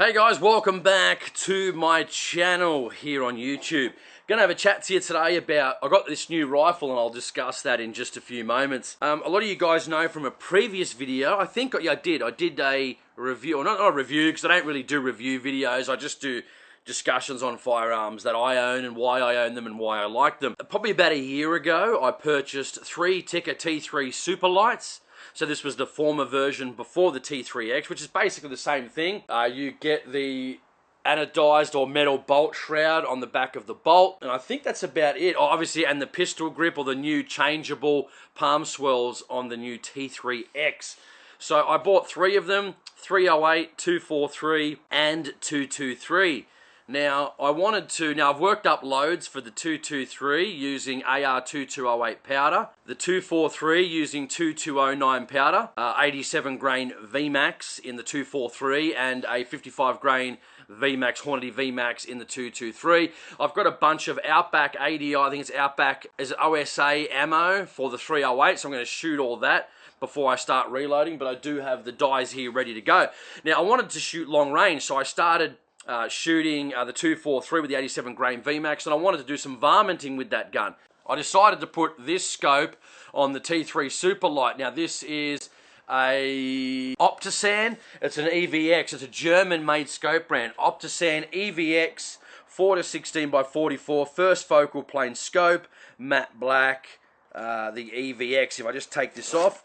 Hey guys, welcome back to my channel here on YouTube. Gonna have a chat to you today about, I got this new rifle and I'll discuss that in just a few moments. A lot of you guys know from a previous video, I think I did a review, or not a review because I don't really do review videos, I just do discussions on firearms that I own and why I own them and why I like them. Probably about a year ago, I purchased 3 Tikka T3 Super Lights. So this was the former version before the T3X, which is basically the same thing. You get the anodized or metal bolt shroud on the back of the bolt, and I think that's about it. Oh, obviously, and the pistol grip or the new changeable palm swirls on the new T3X. So I bought 3 of them, 308, 243, and 223. Now, I've worked up loads for the 223 using AR2208 powder, the 243 using 2209 powder, 87 grain VMAX in the 243, and a 55 grain VMAX, Hornady VMAX in the 223. I've got a bunch of Outback ADI, I think it's Outback, is it OSA ammo for the 308, so I'm going to shoot all that before I start reloading, but I do have the dies here ready to go. Now, I wanted to shoot long range, so I started shooting the 243 with the 87 grain VMAX, and I wanted to do some varminting with that gun. I decided to put this scope on the T3 Super Light. Now this is a Optisan, it's an EVX, it's a German-made scope brand. Optisan EVX 4-16x44, first focal plane scope, matte black, the EVX. If I just take this off,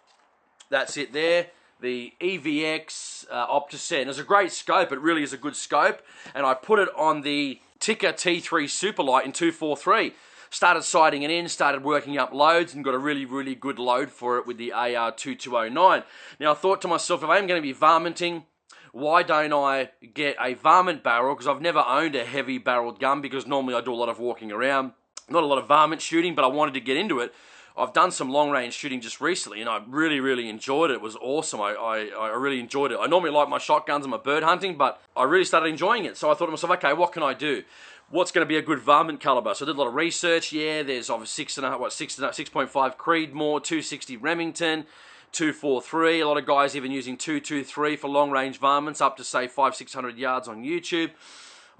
that's it there. The EVX Optisan. It's a great scope, it really is a good scope, and I put it on the Tikka T3 Superlight in 243. Started sighting it in, started working up loads, and got a really good load for it with the AR2209. Now I thought to myself, if I'm going to be varminting, why don't I get a varmint barrel, because I've never owned a heavy barreled gun, because normally I do a lot of walking around, not a lot of varmint shooting, but I wanted to get into it. I've done some long-range shooting just recently, and I really enjoyed it. It was awesome. I really enjoyed it. I normally like my shotguns and my bird hunting, but I really started enjoying it. So I thought to myself, okay, what can I do? What's going to be a good varmint caliber? So I did a lot of research. Yeah, there's obviously 6.5 Creedmoor, 260 Remington, 243. A lot of guys even using 223 for long-range varmints, up to say 500-600 yards on YouTube.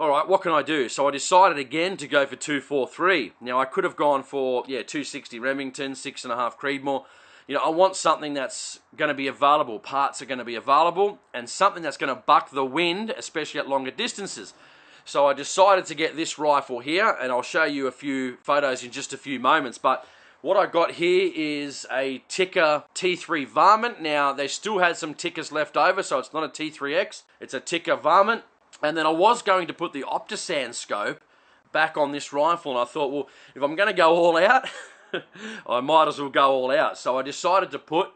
Alright, what can I do? So I decided again to go for 243. Now I could have gone for, 260 Remington, 6.5 Creedmoor. You know, I want something that's going to be available, parts are going to be available, and something that's going to buck the wind, especially at longer distances. So I decided to get this rifle here, and I'll show you a few photos in just a few moments, but what I got here is a Tikka T3 Varmint. Now, they still had some Tikkas left over, so it's not a T3X, it's a Tikka Varmint. And then I was going to put the Optisan scope back on this rifle, and I thought, well, if I'm going to go all out, I might as well go all out. So I decided to put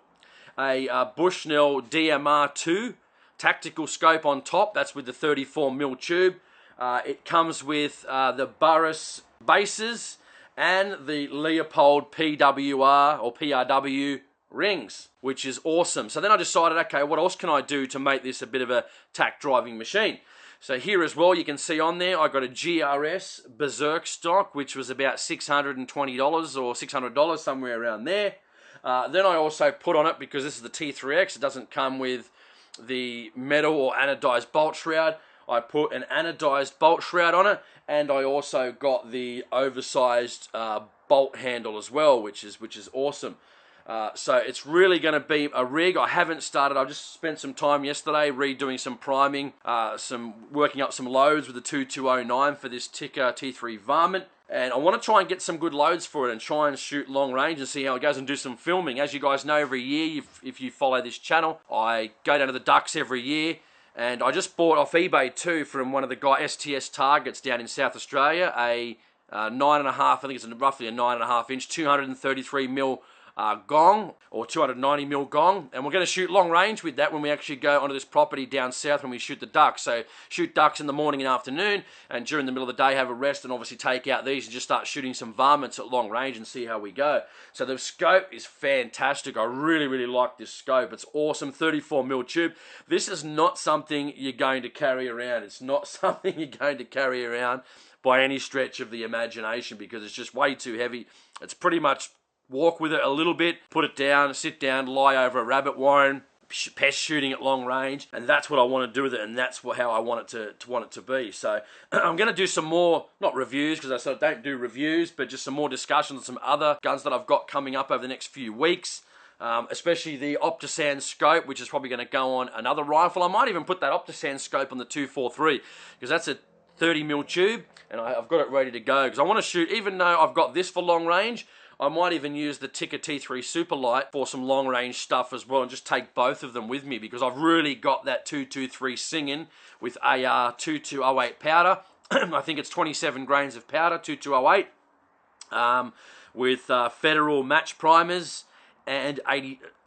a Bushnell DMR2 tactical scope on top. That's with the 34mm tube. It comes with the Burris bases and the Leopold PWR or PRW rings, which is awesome. So then I decided, okay, what else can I do to make this a bit of a tack driving machine? So here as well, you can see on there, I got a GRS Berserk stock, which was about $620 or $600, somewhere around there. Then I also put on it, because this is the T3X, it doesn't come with the metal or anodized bolt shroud. I put an anodized bolt shroud on it, and I also got the oversized bolt handle as well, which is awesome. So it's really going to be a rig. I haven't started. I just spent some time yesterday redoing some priming, working up some loads with the 2209 for this Tikka T3 Varmint. And I want to try and get some good loads for it and try and shoot long range and see how it goes and do some filming. As you guys know, every year, if you follow this channel, I go down to the Ducks every year. And I just bought off eBay too from one of the guys, STS Targets down in South Australia, a 9.5, I think it's roughly a 9.5 inch, 233mm gong, or 290mm gong, and we're going to shoot long range with that when we actually go onto this property down south when we shoot the ducks. So shoot ducks in the morning and afternoon, and during the middle of the day have a rest, and obviously take out these and just start shooting some varmints at long range and see how we go. So the scope is fantastic. I really like this scope. It's awesome. 34mm tube. This is not something you're going to carry around. It's not something you're going to carry around by any stretch of the imagination, because it's just way too heavy. It's pretty much walk with it a little bit, put it down, sit down, lie over a rabbit warren, pest shooting at long range, and that's what I want to do with it, and that's how I want it to be. So I'm going to do some more, not reviews, because I sort of don't do reviews, but just some more discussions on some other guns that I've got coming up over the next few weeks. Especially the Optisan scope, which is probably going to go on another rifle. I might even put that Optisan scope on the 243, because that's a 30mm tube, and I've got it ready to go, because I want to shoot, even though I've got this for long range, I might even use the Tikka T3 Superlight for some long range stuff as well, and just take both of them with me, because I've really got that 223 singing with AR 2208 powder. I think it's 27 grains of powder, 2208, with Federal match primers, and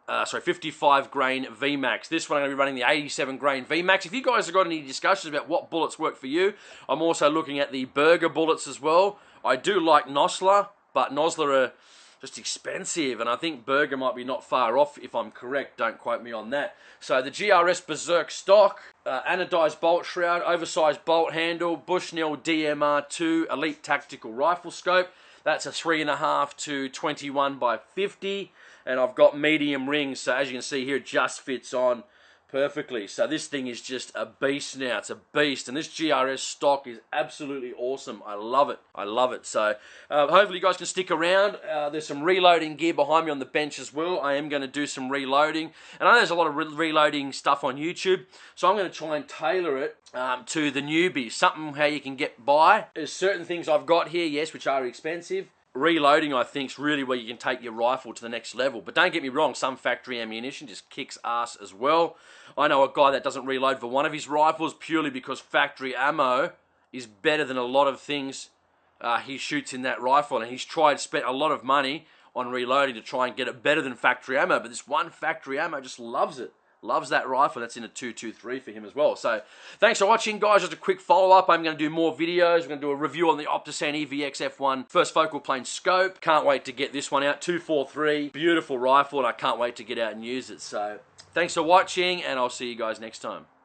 55 grain VMAX. This one I'm going to be running the 87 grain VMAX. If you guys have got any discussions about what bullets work for you, I'm also looking at the Berger bullets as well. I do like Nosler, but Nosler are just expensive, and I think Berger might be not far off, if I'm correct. Don't quote me on that. So the GRS Berserk stock, anodized bolt shroud, oversized bolt handle, Bushnell DMR2 Elite Tactical Rifle Scope. That's a 3.5 to 21 by 50. And I've got medium rings, so as you can see here, it just fits on perfectly. So this thing is just a beast now. It's a beast. And this GRS stock is absolutely awesome. I love it. I love it. So hopefully you guys can stick around. There's some reloading gear behind me on the bench as well. I am going to do some reloading. And I know there's a lot of reloading stuff on YouTube. So I'm going to try and tailor it to the newbies. Something how you can get by. There's certain things I've got here, yes, which are expensive. Reloading, I think, is really where you can take your rifle to the next level. But don't get me wrong, some factory ammunition just kicks ass as well. I know a guy that doesn't reload for one of his rifles purely because factory ammo is better than a lot of things he shoots in that rifle. And he's spent a lot of money on reloading to try and get it better than factory ammo. But this one factory ammo just loves it. Loves that rifle. That's in a 223 for him as well. So, thanks for watching, guys. Just a quick follow-up. I'm going to do more videos. We're going to do a review on the Optisan EVX F1 first focal plane scope. Can't wait to get this one out. 243. Beautiful rifle, and I can't wait to get out and use it. So, thanks for watching, and I'll see you guys next time.